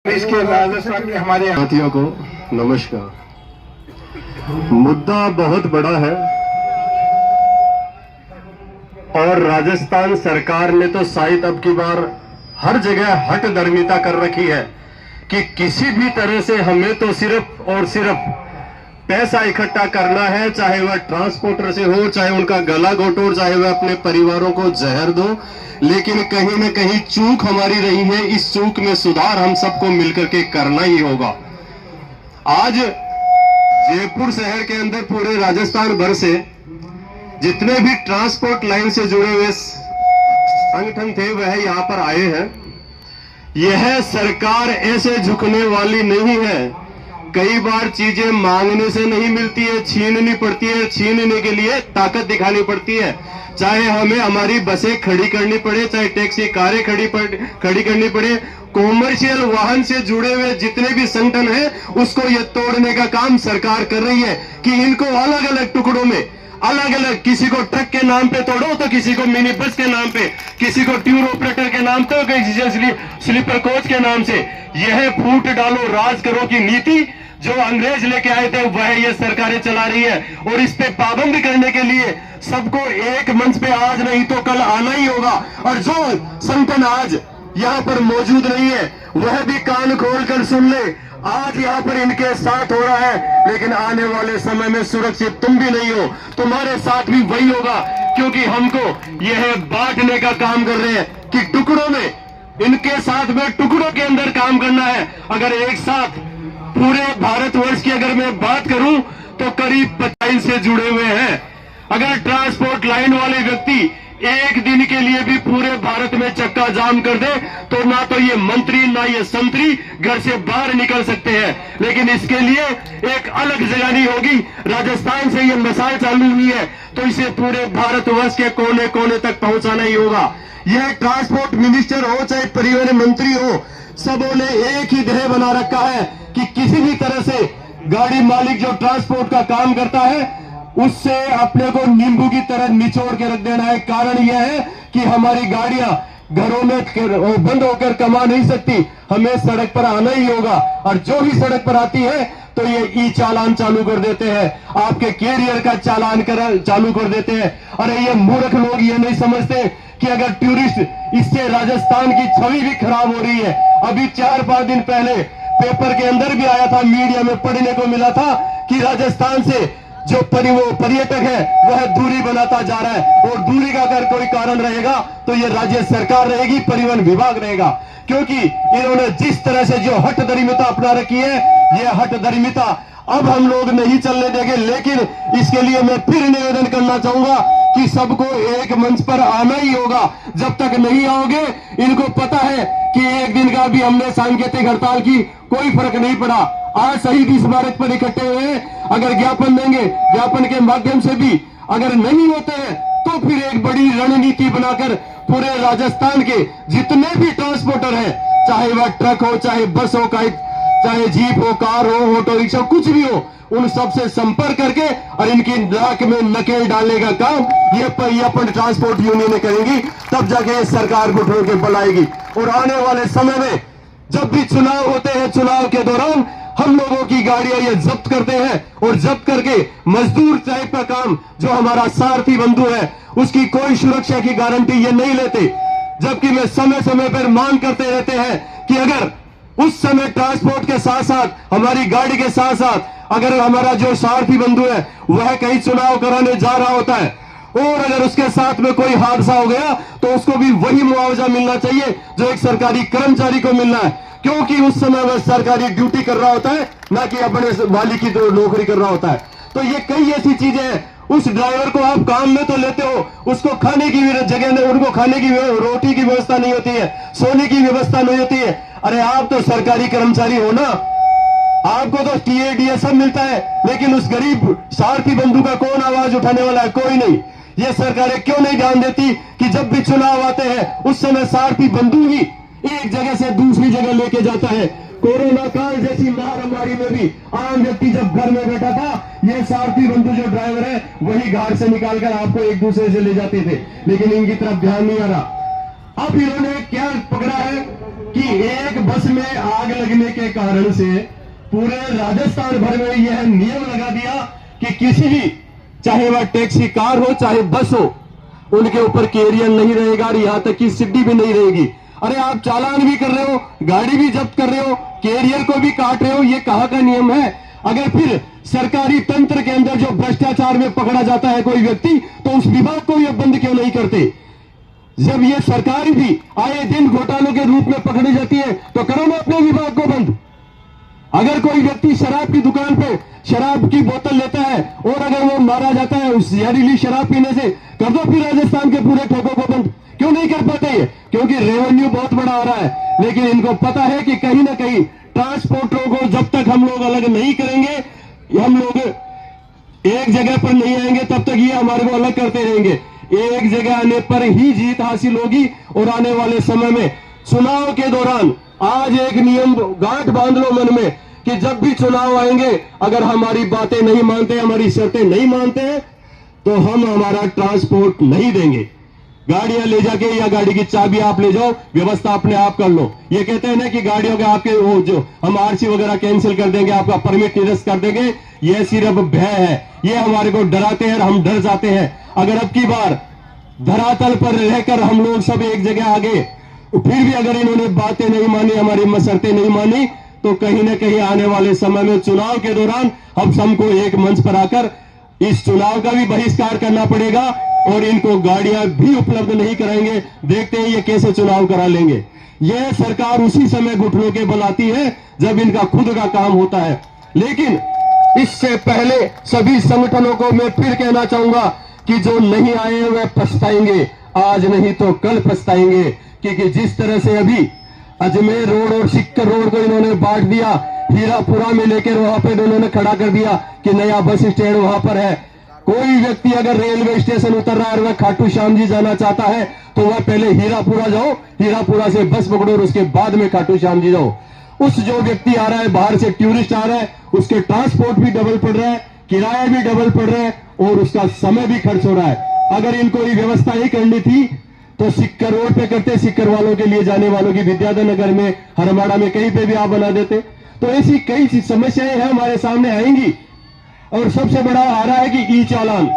इसके राजस्थान के हमारे साथियों को नमस्कार। मुद्दा बहुत बड़ा है और राजस्थान सरकार ने तो शायद अब की बार हर जगह हट धर्मिता कर रखी है कि किसी भी तरह से हमें तो सिर्फ और सिर्फ पैसा इकट्ठा करना है, चाहे वह ट्रांसपोर्टर से हो, चाहे उनका गला घोटो, चाहे वह अपने परिवारों को जहर दो, लेकिन कहीं न कहीं चूक हमारी रही है। इस चूक में सुधार हम सबको मिलकर के करना ही होगा। आज जयपुर शहर के अंदर पूरे राजस्थान भर से जितने भी ट्रांसपोर्ट लाइन से जुड़े हुए संगठन थे वह यहाँ पर आए हैं। यह सरकार ऐसे झुकने वाली नहीं है। कई बार चीजें मांगने से नहीं मिलती है, छीननी पड़ती है। छीनने के लिए ताकत दिखानी पड़ती है, चाहे हमें हमारी बसें खड़ी करनी पड़े, चाहे टैक्सी कारें खड़ी करनी पड़े। कॉमर्शियल वाहन से जुड़े हुए जितने भी संगठन हैं उसको ये तोड़ने का काम सरकार कर रही है कि इनको अलग अलग टुकड़ों में अलग अलग, किसी को ट्रक के नाम पे तोड़ो तो किसी को मिनी बस के नाम पे, किसी को टूर ऑपरेटर के नाम पे, किसी स्लीपर कोच के नाम से। यह फूट डालो राज करो की नीति जो अंग्रेज लेके आए थे वह ये सरकारें चला रही है। और इस पे पाबंद करने के लिए सबको एक मंच पे आज नहीं तो कल आना ही होगा। और जो संगठन आज यहाँ पर मौजूद नहीं है वह भी कान खोल कर सुन ले। आज यहाँ पर इनके साथ हो रहा है, लेकिन आने वाले समय में सुरक्षित तुम भी नहीं हो, तुम्हारे साथ भी वही होगा। क्योंकि हमको यह बांटने का काम कर रहे हैं कि टुकड़ों में, इनके साथ में टुकड़ों के अंदर काम करना है। अगर एक साथ पूरे भारतवर्ष की अगर मैं बात करूं तो करीब 25 से जुड़े हुए हैं। अगर ट्रांसपोर्ट लाइन वाले व्यक्ति एक दिन के लिए भी पूरे भारत में चक्का जाम कर दे तो ना तो ये मंत्री ना ये संतरी घर से बाहर निकल सकते हैं। लेकिन इसके लिए एक अलग जगानी होगी। राजस्थान से ये मिसाल चालू हुई है तो इसे पूरे भारतवर्ष के कोने कोने तक पहुंचाना ही होगा। यह ट्रांसपोर्ट मिनिस्टर हो चाहे परिवहन मंत्री हो, सबों ने एक ही ध्येय बना रखा है कि किसी भी तरह से गाड़ी मालिक जो ट्रांसपोर्ट का काम करता है उससे अपने को नींबू की तरह निचोड़ के रख देना है। कारण यह है कि हमारी गाड़ियां घरों में बंद होकर कमा नहीं सकती, हमें सड़क पर आना ही होगा। और जो ही सड़क पर आती है तो ये ई चालान चालू कर देते हैं, आपके कैरियर का चालान चालू कर देते हैं। अरे ये मूर्ख लोग ये नहीं समझते कि अगर टूरिस्ट, इससे राजस्थान की छवि भी खराब हो रही है। अभी 4-5 दिन पहले पेपर के अंदर भी आया था, मीडिया में पढ़ने को मिला था कि राजस्थान से जो पर्यटक है वह दूरी बनाता जा रहा है। और दूरी का अगर कोई कारण रहेगा तो ये राज्य सरकार रहेगी, परिवहन विभाग रहेगा। क्योंकि इन्होंने जिस तरह से जो हट धर्मिता अपना रखी है, यह हट धर्मिता अब हम लोग नहीं चलने देंगे। लेकिन इसके लिए मैं फिर निवेदन करना चाहूंगा कि सबको एक मंच पर आना ही होगा। जब तक नहीं आओगे, इनको पता है कि एक दिन का भी हमने सांकेतिक हड़ताल की, कोई फर्क नहीं पड़ा। आज शहीद स्मारक पर इकट्ठे हुए, अगर ज्ञापन देंगे, ज्ञापन के माध्यम से भी अगर नहीं होते हैं तो फिर एक बड़ी रणनीति बनाकर पूरे राजस्थान के जितने भी ट्रांसपोर्टर हैं, चाहे वह ट्रक हो, चाहे बस हो, चाहे जीप हो, कार हो, ऑटो रिक्शा, कुछ भी हो, उन सब से संपर्क करके और इनकी नाक में नकेल डालने का काम ये अपन ट्रांसपोर्ट यूनियन करेंगी। तब जाके सरकार को ठोक के बुलाएगी। और आने वाले समय में जब भी चुनाव होते हैं, चुनाव के दौरान हम लोगों की गाड़ियां ये जब्त करते हैं और जब्त करके मजदूर टाइप का काम, जो हमारा सारथी बंधु है, उसकी कोई सुरक्षा की गारंटी ये नहीं लेते। जबकि मैं समय समय पर मांग करते रहते हैं कि अगर उस समय ट्रांसपोर्ट के साथ साथ, हमारी गाड़ी के साथ साथ अगर हमारा जो सारथी बंधु है वह कहीं चुनाव कराने जा रहा होता है और अगर उसके साथ में कोई हादसा हो गया तो उसको भी वही मुआवजा मिलना चाहिए जो एक सरकारी कर्मचारी को मिलना है। क्योंकि उस समय वह सरकारी ड्यूटी कर रहा होता है, ना कि अपने मालिक की तो नौकरी कर रहा होता है। तो ये कई ऐसी चीजें हैं। उस ड्राइवर को आप काम में तो लेते हो, उसको खाने की जगह में, उनको खाने की रोटी की व्यवस्था नहीं होती है, सोने की व्यवस्था नहीं होती है। अरे आप तो सरकारी कर्मचारी हो ना, आपको तो टीए सब मिलता है, लेकिन उस गरीब सारथी बंधु का कौन आवाज उठाने वाला है? कोई नहीं। ये सरकारें क्यों नहीं ध्यान देती कि जब भी चुनाव आते हैं उस समय सारथी बंधु ही एक जगह से दूसरी जगह लेके जाता है। कोरोना काल जैसी महामारी में भी आम व्यक्ति जब घर में बैठा था, ये सारथी बंधु जो ड्राइवर है वही घाट से निकालकर आपको एक दूसरे से ले जाते थे, लेकिन इनकी तरफ ध्यान नहीं आ रहा। अब इन्होंने क्या पकड़ा है कि एक बस में आग लगने के कारण से पूरे राजस्थान भर में यह नियम लगा दिया कि किसी भी, चाहे वह टैक्सी कार हो चाहे बस हो, उनके ऊपर कैरियर नहीं रहेगा और यहां तक कि सीढ़ी भी नहीं रहेगी। अरे आप चालान भी कर रहे हो, गाड़ी भी जब्त कर रहे हो, कैरियर को भी काट रहे हो, ये कहां का नियम है? अगर फिर सरकारी तंत्र के अंदर जो भ्रष्टाचार में पकड़ा जाता है कोई व्यक्ति, तो उस विभाग को ये बंद क्यों नहीं करते? जब ये सरकार भी आए दिन घोटालों के रूप में पकड़ी जाती है, तो करो ना अपने विभाग को बंद। अगर कोई व्यक्ति शराब की दुकान पे शराब की बोतल लेता है और अगर वो मारा जाता है उस जहरीली शराब पीने से, कर दो फिर राजस्थान के पूरे ठेकों को बंद। क्यों नहीं कर पाते ये? क्योंकि रेवेन्यू बहुत बड़ा आ रहा है, लेकिन इनको पता है कि कहीं ना कहीं ट्रांसपोर्टरों को जब तक हम लोग अलग नहीं करेंगे, हम लोग एक जगह पर नहीं आएंगे, तब तक ये हमारे को अलग करते रहेंगे। एक जगह आने पर ही जीत हासिल होगी। और आने वाले समय में चुनाव के दौरान आज एक नियम गांठ बांध लो मन में कि जब भी चुनाव आएंगे, अगर हमारी बातें नहीं मानते, हमारी शर्तें नहीं मानते हैं, तो हम हमारा ट्रांसपोर्ट नहीं देंगे। गाड़ियां ले जाके या गाड़ी की चाबी आप ले जाओ, व्यवस्था अपने आप कर लो। ये कहते हैं ना कि गाड़ियों के आपके वो जो हम आरसी वगैरह कैंसिल कर देंगे, आपका परमिट निरस्त कर देंगे, यह सिर्फ भय है। ये हमारे को डराते हैं और हम डर जाते हैं। अगर अब की बार धरातल पर रहकर हम लोग सब एक जगह आ गए, फिर भी अगर इन्होंने बातें नहीं मानी, हमारी मसरतें नहीं मानी, तो कहीं ना कहीं आने वाले समय में चुनाव के दौरान हम सबको एक मंच पर आकर इस चुनाव का भी बहिष्कार करना पड़ेगा और इनको गाड़ियां भी उपलब्ध नहीं कराएंगे। देखते हैं ये कैसे चुनाव करा लेंगे। यह सरकार उसी समय घुटनों के बल आती है जब इनका खुद का काम होता है। लेकिन इससे पहले सभी संगठनों को मैं फिर कहना चाहूंगा कि जो नहीं आए वह पछताएंगे, आज नहीं तो कल पछताएंगे। क्योंकि जिस तरह से अभी अजमेर रोड और सिक्कर रोड को इन्होंने बांट दिया, हीरापुरा में लेकर वहां पर इन्होंने खड़ा कर दिया कि नया बस स्टैंड वहां पर है। कोई व्यक्ति अगर रेलवे स्टेशन उतर रहा है और वह खाटू श्याम जी जाना चाहता है, तो वह पहले हीरापुरा जाओ, हीरापुरा से बस पकड़ो और उसके बाद में खाटू श्याम जी जाओ। उस जो व्यक्ति आ रहा है, बाहर से टूरिस्ट आ रहा है, उसके ट्रांसपोर्ट भी डबल पड़ रहा है, किराया भी डबल पड़ रहा है और उसका समय भी खर्च हो रहा है। अगर इनको ये व्यवस्था ही करनी थी तो सिक्कर रोड पे करते, सिक्कर वालों के लिए जाने वालों की विद्याधर में, हरमाड़ा में, कहीं पे भी आप बना देते। तो ऐसी कई समस्याएं हैं हमारे सामने आएंगी। और सबसे बड़ा आ रहा है कि ई चालान।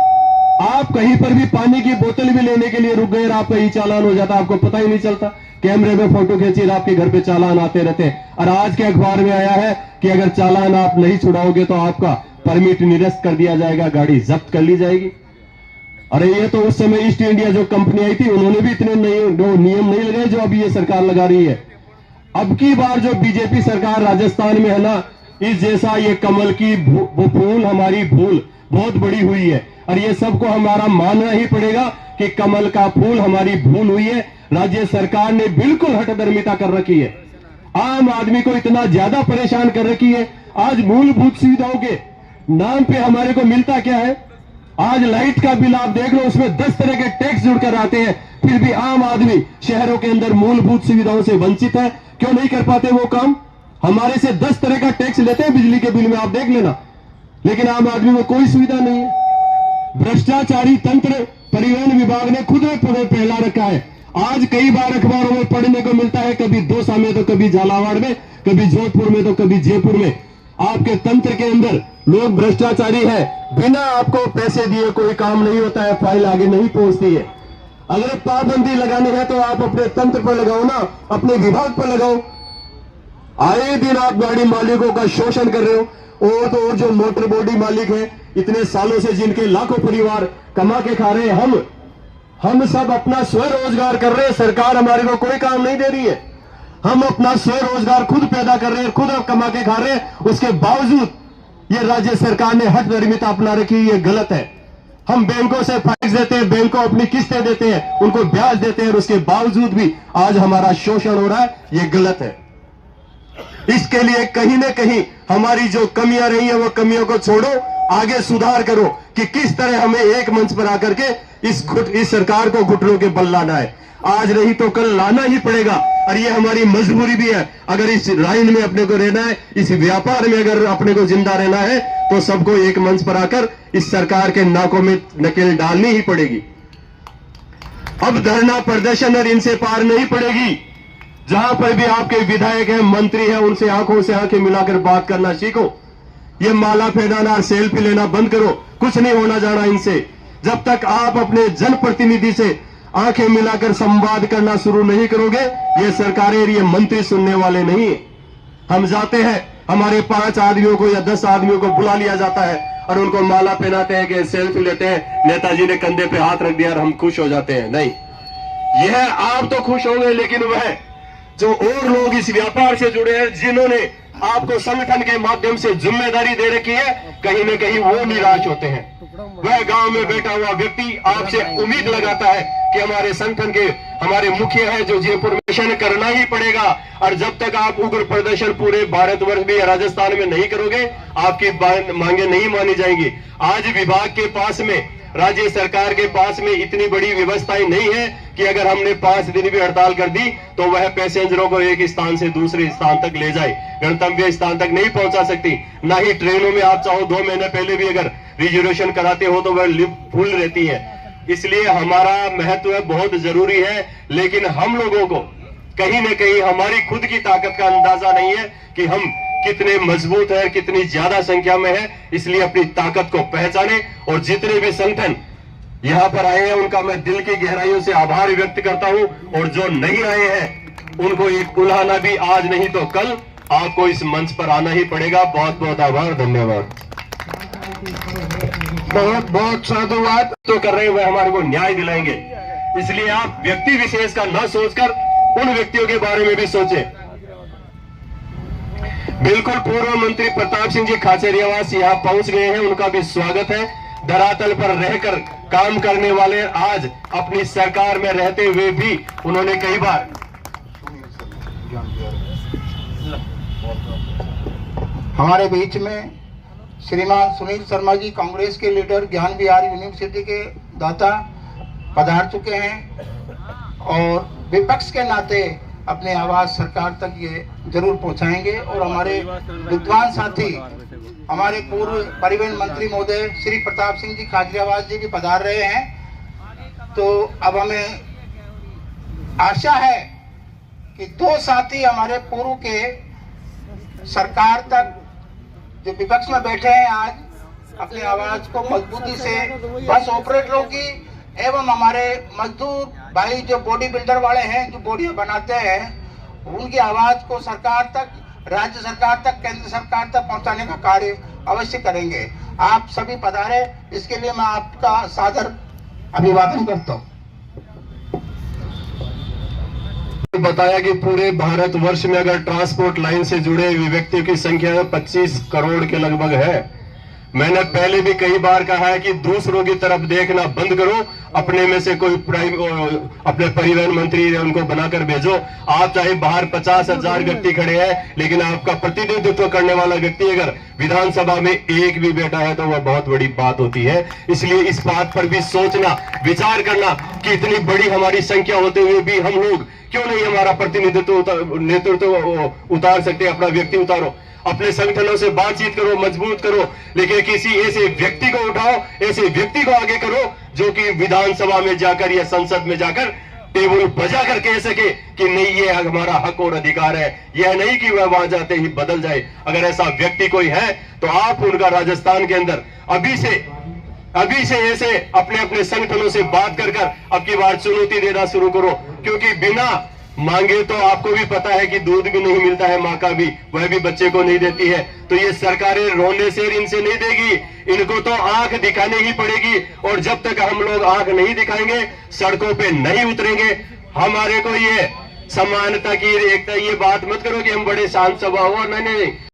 आप कहीं पर भी पानी की बोतल भी लेने के लिए रुक गए और आपका ई चालान हो जाता, आपको पता ही नहीं चलता। कैमरे में फोटो खींची, आपके घर पे चालान आते रहते हैं। और आज के अखबार में आया है कि अगर चालान आप नहीं छुड़ाओगे तो आपका परमिट निरस्त कर दिया जाएगा, गाड़ी जब्त कर ली जाएगी। अरे ये तो उस समय ईस्ट इंडिया जो कंपनी आई थी, उन्होंने भी इतने नियम नहीं लगाए जो अभी ये सरकार लगा रही है। अब की बार जो बीजेपी सरकार राजस्थान में है ना, इस जैसा ये कमल की फूल हमारी भूल बहुत बड़ी हुई है। और ये सबको हमारा मानना ही पड़ेगा कि कमल का फूल हमारी भूल हुई है। राज्य सरकार ने बिल्कुल हठधर्मिता कर रखी है, आम आदमी को इतना ज्यादा परेशान कर रखी है। आज मूलभूत सुविधाओं के नाम पे हमारे को मिलता क्या है? आज लाइट का बिल आप देख लो, उसमें 10 तरह के टैक्स जुड़कर आते हैं, फिर भी आम आदमी शहरों के अंदर मूलभूत सुविधाओं से वंचित है। क्यों नहीं कर पाते वो काम? हमारे से 10 तरह का टैक्स लेते हैं बिजली के बिल में, आप देख लेना, लेकिन आम आदमी में कोई सुविधा नहीं है। भ्रष्टाचारी तंत्र परिवहन विभाग ने खुद में फैला रखा है। आज कई बार अखबारों में पढ़ने को मिलता है, कभी दौसा में तो कभी झालावाड़ में, कभी जोधपुर में तो कभी जयपुर में। आपके तंत्र के अंदर लोग भ्रष्टाचारी है, बिना आपको पैसे दिए कोई काम नहीं होता है, फाइल आगे नहीं पहुंचती है। अगर पाबंदी लगानी है तो आप अपने तंत्र पर लगाओ ना, अपने विभाग पर लगाओ। आए दिन आप गाड़ी मालिकों का शोषण कर रहे हो। और जो मोटर बॉडी मालिक है, इतने सालों से जिनके लाखों परिवार कमा के खा रहे हैं, हम सब अपना स्वरोजगार कर रहे हैं, सरकार हमारे को कोई काम नहीं दे रही है। हम अपना स्वरोजगार खुद पैदा कर रहे हैं, खुद कमा के खा रहे हैं, उसके बावजूद ये राज्य सरकार ने हठधर्मिता अपना रखी है। ये गलत है। हम बैंकों से फाइल्स देते हैं, बैंक को अपनी किस्तें देते हैं, उनको ब्याज देते हैं और उसके बावजूद भी आज हमारा शोषण हो रहा है। ये गलत है। इसके लिए कहीं ना कहीं हमारी जो कमियां रही है वो कमियों को छोड़ो, आगे सुधार करो कि किस तरह हमें एक मंच पर आकर के इस सरकार को घुटनों के बल लाना है। आज नहीं तो कल लाना ही पड़ेगा और ये हमारी मजबूरी भी है। अगर इस लाइन में अपने को रहना है, इस व्यापार में अगर अपने को जिंदा रहना है, तो सबको एक मंच पर आकर इस सरकार के नाकों में नकेल डालनी ही पड़ेगी। अब धरना प्रदर्शन और इनसे पार नहीं पड़ेगी। जहां पर भी आपके विधायक हैं, मंत्री हैं, उनसे आंखों से आंखें मिलाकर बात करना सीखो। ये माला फेराना और सेल्फी लेना बंद करो, कुछ नहीं होना जाना इनसे। जब तक आप अपने जनप्रतिनिधि से आंखें मिलाकर संवाद करना शुरू नहीं करोगे, ये सरकारें, ये मंत्री सुनने वाले नहीं है। हम जाते हैं, हमारे 5 आदमियों को या 10 आदमियों को बुला लिया जाता है और उनको माला पहनाते हैं कि सेल्फी लेते हैं, नेताजी ने कंधे पे हाथ रख दिया और हम खुश हो जाते हैं। नहीं, यह आप तो खुश होंगे, लेकिन वह जो और लोग इस व्यापार से जुड़े हैं, जिन्होंने आपको संगठन के माध्यम से जिम्मेदारी दे रखी है, कहीं न कहीं वो निराश होते हैं। वह गांव में बैठा हुआ व्यक्ति आपसे उम्मीद लगाता है कि हमारे संगठन के हमारे मुखिया है जो जयपुर मिशन करना ही पड़ेगा, और जब तक आप उग्र प्रदर्शन पूरे भारतवर्ष में या राजस्थान में नहीं करोगे, आपकी मांगे नहीं मानी जाएंगी। आज विभाग के पास में, राज्य सरकार के पास में इतनी बड़ी व्यवस्थाएं नहीं है कि अगर हमने 5 दिन भी हड़ताल कर दी तो वह पैसेंजरों को एक स्थान से दूसरे स्थान तक ले जाए, गंतव्य स्थान तक नहीं पहुंचा सकती। ना ही ट्रेनों में आप चाहो 2 महीने पहले भी अगर रिजर्वेशन कराते हो तो वह लिफ्ट फुल रहती है। इसलिए हमारा महत्व बहुत जरूरी है, लेकिन हम लोगों को कहीं न कहीं हमारी खुद की ताकत का अंदाजा नहीं है कि हम कितने मजबूत है, कितनी ज्यादा संख्या में है। इसलिए अपनी ताकत को पहचाने, और जितने भी संगठन यहां पर आए हैं उनका मैं दिल की गहराइयों से आभार व्यक्त करता हूं, और जो नहीं आए हैं उनको एक उल्हाना भी आज नहीं तो कल आपको इस मंच पर आना ही पड़ेगा। बहुत बहुत आभार, धन्यवाद। बहुत बहुत साधुवाद। तो कर रहे हैं वह हमारे को न्याय दिलाएंगे, इसलिए आप व्यक्ति विशेष का न सोचकर उन व्यक्तियों के बारे में भी सोचें। बिल्कुल पूर्व मंत्री प्रताप सिंह जी खाचरियावास यहाँ पहुंच गए हैं, उनका भी स्वागत है। धरातल पर रहकर काम करने वाले, आज अपनी सरकार में रहते हुए भी उन्होंने कई बार हमारे बीच में श्रीमान सुनील शर्मा जी, कांग्रेस के लीडर, ज्ञान विहार यूनिवर्सिटी के दाता पधार चुके हैं, और विपक्ष के नाते अपनी आवाज सरकार तक ये जरूर पहुंचाएंगे। और हमारे विद्वान साथी, हमारे पूर्व परिवहन मंत्री महोदय श्री प्रताप सिंह जी खाचरियावास जी भी पधार रहे हैं। तो अब हमें आशा है कि 2 साथी हमारे पूर्व के सरकार तक जो विपक्ष में बैठे हैं, आज अपनी आवाज को मजबूती से बस ऑपरेटरों की एवं हमारे मजदूर भाई जो बॉडी बिल्डर वाले हैं, जो बॉडी बनाते हैं, उनकी आवाज को सरकार तक, राज्य सरकार तक, केंद्र सरकार तक पहुंचाने का कार्य अवश्य करेंगे। आप सभी पधारे, इसके लिए मैं आपका सादर अभिवादन करता हूँ। बताया कि पूरे भारतवर्ष में अगर ट्रांसपोर्ट लाइन से जुड़े व्यक्तियों की संख्या 25 करोड़ के लगभग है। मैंने पहले भी कई बार कहा है कि दूसरों की तरफ देखना बंद करो, अपने में से कोई अपने परिवहन मंत्री उनको बनाकर भेजो। आप चाहे बाहर 50,000 व्यक्ति खड़े हैं, लेकिन आपका प्रतिनिधित्व करने वाला व्यक्ति अगर विधानसभा में एक भी बैठा है तो वह बहुत बड़ी बात होती है। इसलिए इस बात पर भी सोचना, विचार करना कि इतनी बड़ी हमारी संख्या होते हुए भी हम लोग क्यों नहीं हमारा प्रतिनिधित्व, नेतृत्व उतार सकते। अपना व्यक्ति उतारो, अपने संगठनों से बातचीत करो, मजबूत करो, लेकिन किसी ऐसे व्यक्ति को उठाओ, ऐसे व्यक्ति को आगे करो जो कि विधानसभा में जाकर या संसद में जाकर टेबल बजाकर कह सके कि नहीं, ये हमारा हक और अधिकार है। यह नहीं कि वह वहां जाते ही बदल जाए। अगर ऐसा व्यक्ति कोई है तो आप उनका राजस्थान के अंदर अभी से ऐसे अपने अपने संगठनों से बात कर अब की बार चुनौती देना शुरू करो, क्योंकि बिना मांगे तो आपको भी पता है कि दूध भी नहीं मिलता है, माँ का भी, वह भी बच्चे को नहीं देती है। तो ये सरकारें रोने से इनसे नहीं देगी, इनको तो आंख दिखानी ही पड़ेगी। और जब तक हम लोग आंख नहीं दिखाएंगे, सड़कों पे नहीं उतरेंगे, हमारे को ये समानता की, एकता, ये बात मत करो कि हम बड़े शांत स्वभाव हो, नहीं।